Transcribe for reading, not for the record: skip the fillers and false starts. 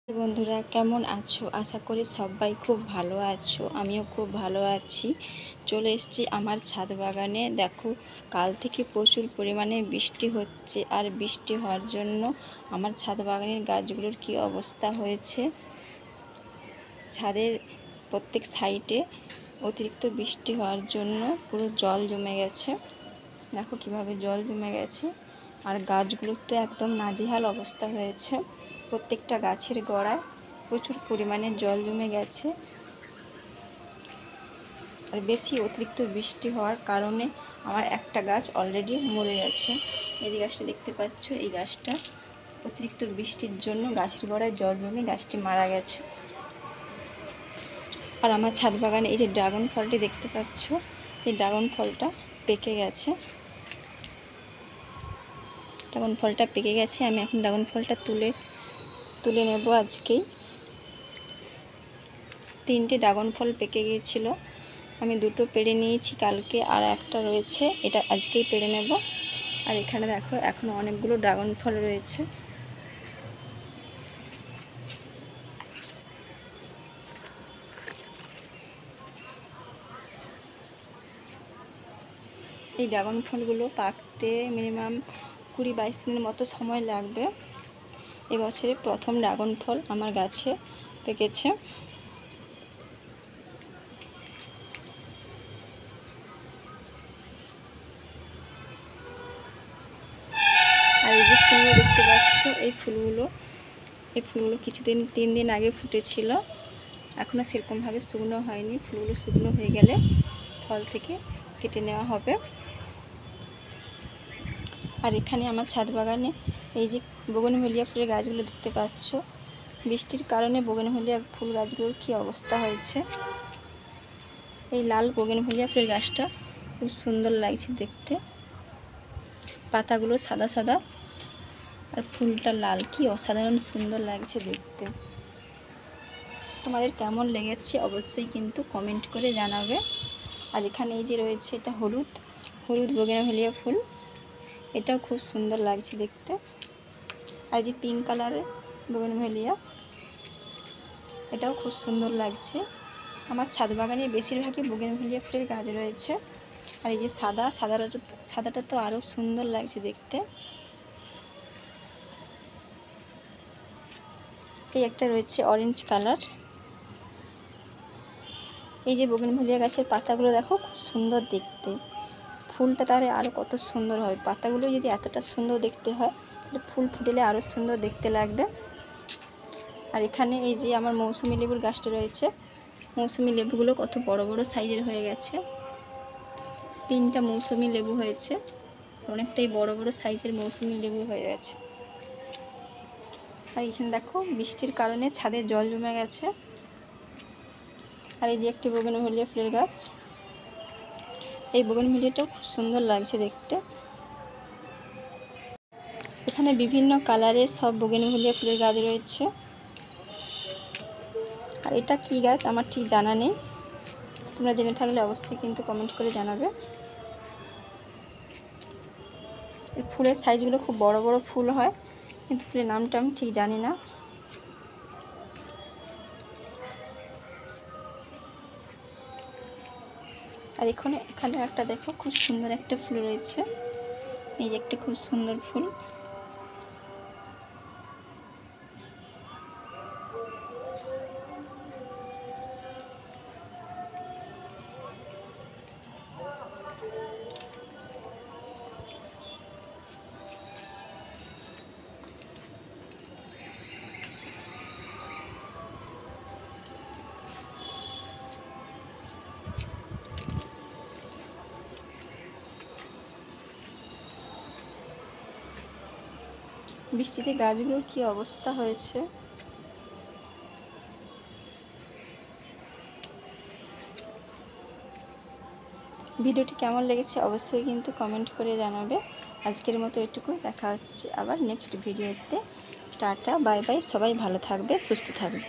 বন্ধুরা কেমন আছো? আশা করি সবাই খুব ভালো আছো। আমিও খুব ভালো আছি। চলে এসেছি আমার ছাদ বাগানে। দেখো, কাল থেকে প্রচুর পরিমাণে বৃষ্টি হচ্ছে, আর বৃষ্টি হওয়ার জন্য আমার ছাদ বাগানের গাছগুলোর কি অবস্থা হয়েছে। ছাদের প্রত্যেক সাইডে অতিরিক্ত বৃষ্টি হওয়ার জন্য পুরো জল জমে গেছে। দেখো কিভাবে জল জমে গেছে, আর গাছগুলোর তো একদম নাজেহাল অবস্থা হয়েছে। প্রত্যেকটা গাছের গোড়ায় প্রচুর পরিমাণে জল জমে গেছে, আর বেশি অতিরিক্ত বৃষ্টি হওয়ার কারণে আমার একটা গাছ অলরেডি মরে গেছে। এই গাছটা দেখতে পাচ্ছ, এই গাছটা অতিরিক্ত বৃষ্টির জন্য গাছের গোড়ায় জল জমে গাছটি মারা গেছে। আর আমার ছাদ বাগানে এই যে ড্রাগন ফলটি দেখতে পাচ্ছ, এই ড্রাগন ফলটা পেকে গেছে। ড্রাগন ফলটা পেকে গেছে। আমি এখন ড্রাগন ফলটা তুলে নেব আজকেই। 3টে ড্রাগন ফল পেকে গিয়েছিল, আমি 2টো পেড়ে নিয়েছি কালকে, আর একটা রয়েছে, এটা আজকেই পেড়ে নেব। আর এখানে দেখো এখন অনেকগুলো ড্রাগন ফল রয়েছে। এই ড্রাগন ফলগুলো পাকতে মিনিমাম 20-22 দিনের মতো সময় লাগবে। এবছরে প্রথম ড্রাগন ফল আমার গাছে পেকেছে। আর এই যে ফুলগুলো দেখতে পাচ্ছ, এই ফুলগুলো কিছুদিন 3 দিন আগে ফুটেছিল, এখনও সেরকমভাবে শুকনো হয়নি। ফুলগুলো শুকনো হয়ে গেলে ফল থেকে কেটে নেওয়া হবে। আর এখানে আমার ছাদ বাগানে এই যে বোগেনভেলিয়া ফুলের গাছগুলো দেখতে পাচ্ছ, বৃষ্টির কারণে বোগেনভেলিয়া ফুল গাছগুলোর কী অবস্থা হয়েছে। এই লাল বোগেনভেলিয়া ফুলের গাছটা খুব সুন্দর লাগছে দেখতে, পাতাগুলো সাদা সাদা আর ফুলটা লাল, কি অসাধারণ সুন্দর লাগছে দেখতে। তোমাদের কেমন লেগেছে অবশ্যই কিন্তু কমেন্ট করে জানাবে। আর এখানে এই যে রয়েছে, এটা হলুদ বোগেনভেলিয়া ফুল, এটাও খুব সুন্দর লাগছে দেখতে। আর যে পিঙ্ক কালারের বোগেনভেলিয়া, এটাও খুব সুন্দর লাগছে। আমার ছাদ বাগানে বেশিরভাগই বোগেনভেলিয়া ফুলের গাছ রয়েছে। আর এই যে সাদাটা তো আরও সুন্দর লাগছে দেখতে। এই একটা রয়েছে অরেঞ্জ কালার। এই যে বোগেনভেলিয়া গাছের পাতাগুলো দেখো, খুব সুন্দর দেখতে। ফুলটা তাহলে আরও কত সুন্দর হয়। পাতাগুলো যদি এতটা সুন্দর দেখতে হয়, তাহলে ফুল ফুটলে আরও সুন্দর দেখতে লাগবে। আর এখানে এই যে আমার মৌসুমি লেবুর গাছটা রয়েছে, মৌসুমি লেবুগুলো কত বড় বড় সাইজের হয়ে গেছে। 3টা মৌসুমি লেবু হয়েছে, অনেকটাই বড় বড় সাইজের মৌসুমি লেবু হয়ে গেছে। আর এখানে দেখো বৃষ্টির কারণে ছাদে জল জমে গেছে। আর এই যে একটি বোগেনভেলিয়া ফুলের গাছ, এই বোগেনভেলিয়াটাও খুব সুন্দর লাগছে দেখতে। এখানে বিভিন্ন কালারের সব বোগেনভেলিয়া ফুলের গাছ রয়েছে। আর এটা কি গাছ আমার ঠিক জানা নেই, তোমরা জেনে থাকলে অবশ্যই কিন্তু কমেন্ট করে জানাবে। এই ফুলের সাইজগুলো খুব বড় বড় ফুল হয়, কিন্তু ফুলের নামটা আমি ঠিক জানি না। আর এখানে একটা দেখো, খুব সুন্দর একটা ফুল রয়েছে। এই যে একটা খুব সুন্দর ফুল। বৃষ্টিতে গাছগুলোর কি অবস্থা হয়েছে। ভিডিওটি কেমন লেগেছে অবশ্যই কিন্তু কমেন্ট করে জানাবে। আজকের মতো এটুকু, দেখা হচ্ছে আবার নেক্সট ভিডিওতে। টাটা বাই বাই, সবাই ভালো থাকবে, সুস্থ থাকবে।